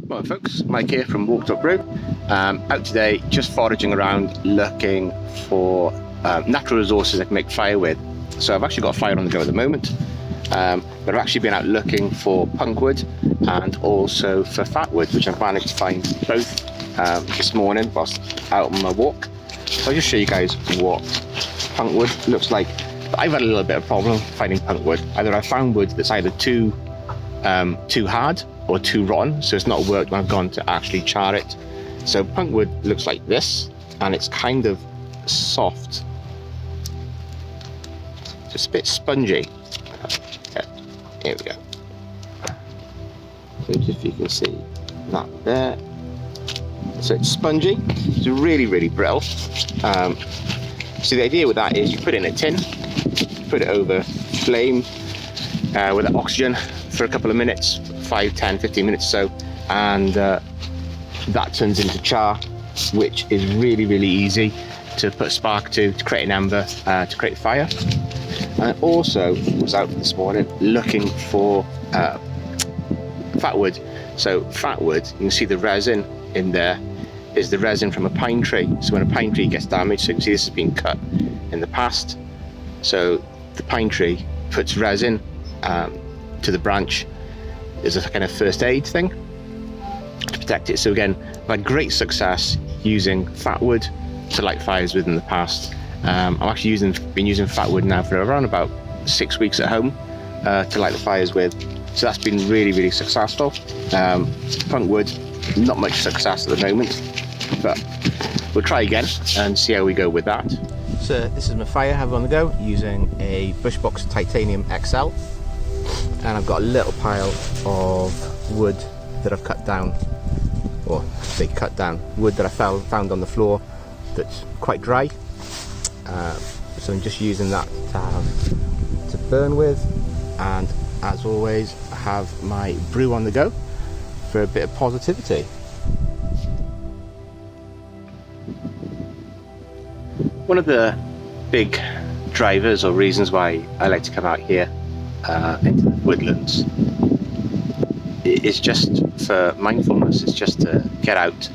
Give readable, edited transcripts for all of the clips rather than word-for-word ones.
Morning folks, Mike here from Walk Talk Brew. Out today just foraging around looking for natural resources I can make fire with. So I've actually got a fire on the go at the moment, but I've actually been out looking for Punkwood and also for Fatwood, which I've managed to find both this morning whilst out on my walk. So I'll just show you guys what Punkwood looks like. But I've had a little bit of a problem finding Punkwood. Either I found wood that's either too hard or too rotten, so it's not worked when I've gone to actually char it. So Punkwood looks like this, and it's kind of soft, just a bit spongy. Yeah, here we go. So just if you can see that there. So it's spongy, it's really brittle. So the idea with that is you put it in a tin, put it over flame with the oxygen for a couple of minutes, 5, 10, 15 minutes or so, and that turns into char, which is really easy to put a spark to create an ember, to create fire. And I also was out this morning looking for Fatwood. So Fatwood, you can see the resin in there is the resin from a pine tree. So when a pine tree gets damaged, so you can see this has been cut in the past, so the pine tree puts resin to the branch as a kind of first aid thing to protect it. So again, I've had great success using Fatwood to light fires with in the past. I've actually been using Fatwood now for around about 6 weeks at home to light the fires with. So that's been really successful. Punkwood, not much success at the moment, but we'll try again and see how we go with that. So this is my fire I have on the go using a Bushbox Titanium XL, and I've got a little pile of wood that I've cut down, or say cut down, wood that I found on the floor that's quite dry. So I'm just using that to burn with, and as always I have my brew on the go for a bit of positivity. One of the big drivers or reasons why I like to come out here into the woodlands is just for mindfulness. It's just to get out,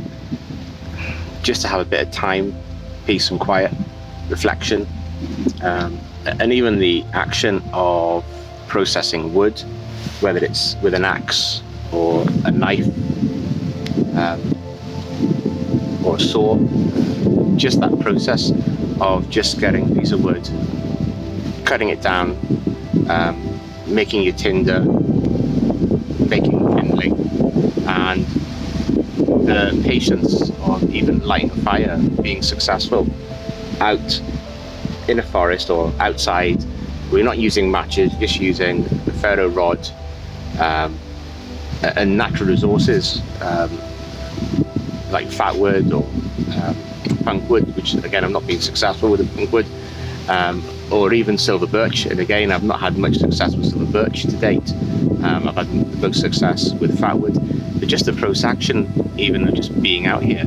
just to have a bit of time, peace and quiet, reflection, and even the action of processing wood, whether it's with an axe or a knife or a saw. Just that process of just getting a piece of wood, cutting it down, making your tinder, making kindling, and the patience of even lighting a fire, being successful out in a forest or outside. We're not using matches, just using the ferro rod and natural resources like Fatwood or Punkwood, which again I've not been successful with the Punkwood, or even Silver Birch, and again I've not had much success with Silver Birch to date. I've had the most success with Fatwood, but just the process action, even of just being out here,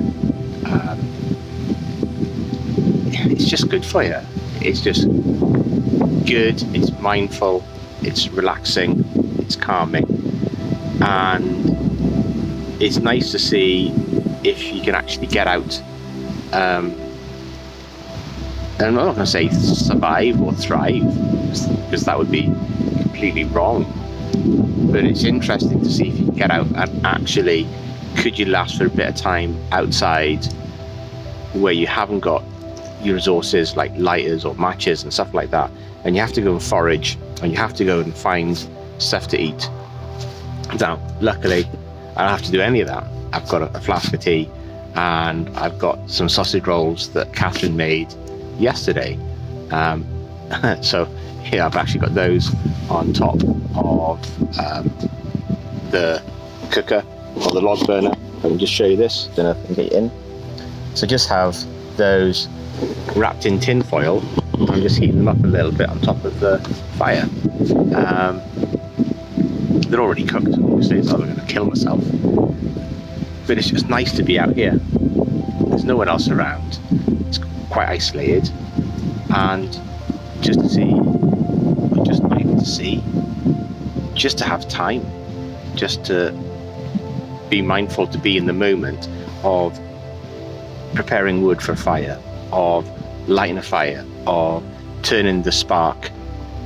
it's just good for you. It's just good, it's mindful, it's relaxing, it's calming, and it's nice to see if you can actually get out. And I'm not going to say survive or thrive, because that would be completely wrong, but it's interesting to see if you can get out and actually, could you last for a bit of time outside where you haven't got your resources like lighters or matches and stuff like that, and you have to go and forage and you have to go and find stuff to eat. Now luckily I don't have to do any of that. I've got a flask of tea, and I've got some sausage rolls that Catherine made yesterday. So here I've actually got those on top of the cooker or the log burner. I can just show you this, don't know if I can get it in. So just have those wrapped in tin foil. I'm just heating them up a little bit on top of the fire. They're already cooked, obviously, so I'm going to kill myself. But it's just nice to be out here. There's no one else around. It's quite isolated, and just to see, just not even to see, just to have time, just to be mindful to be in the moment of preparing wood for a fire, of lighting a fire, of turning the spark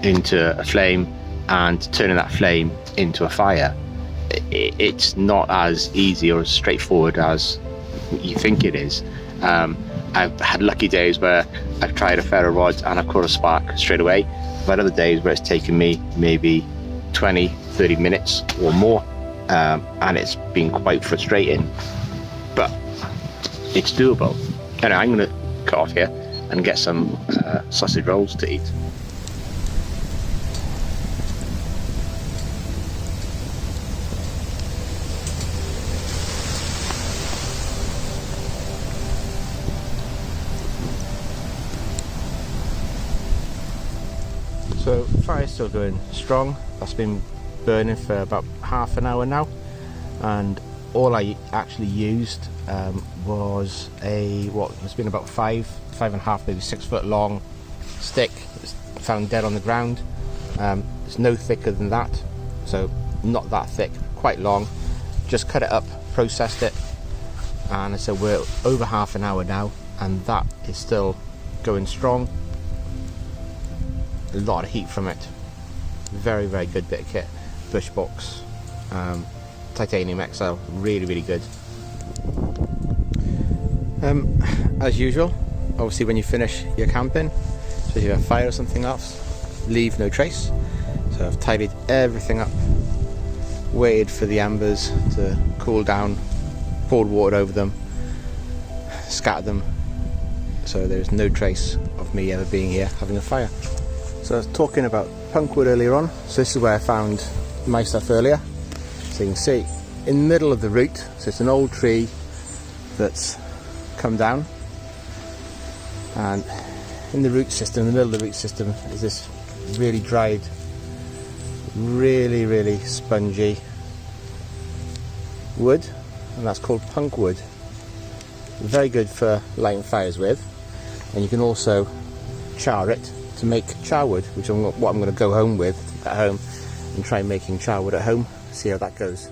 into a flame and turning that flame into a fire. It's not as easy or as straightforward as you think it is. I've had lucky days where I've tried a ferro rod and I've caught a spark straight away. I've had other days where it's taken me maybe 20-30 minutes or more, and it's been quite frustrating, but it's doable. Anyway, I'm going to cut off here and get some sausage rolls to eat. So fire's still going strong. That's been burning for about half an hour now, and all I actually used was it's been about 5.5, maybe 6 foot long stick that's found dead on the ground. It's no thicker than that, so not that thick, quite long. Just cut it up, processed it, and so we're over half an hour now, and that is still going strong. A lot of heat from it. Very, very good bit of kit. Bushbox Titanium XL, really good. As usual, obviously when you finish your camping, so if you have a fire or something else, leave no trace. So I've tidied everything up, waited for the embers to cool down, poured water over them, scattered them, so there's no trace of me ever being here having a fire. So I was talking about Punkwood earlier on, so this is where I found my stuff earlier. So you can see, in the middle of the root, so it's an old tree that's come down, and in the root system, in the middle of the root system, is this really dried, really spongy wood, and that's called Punkwood. Very good for lighting fires with, and you can also char it to make charwood, which is what I'm going to go home with at home and try making charwood at home, see how that goes.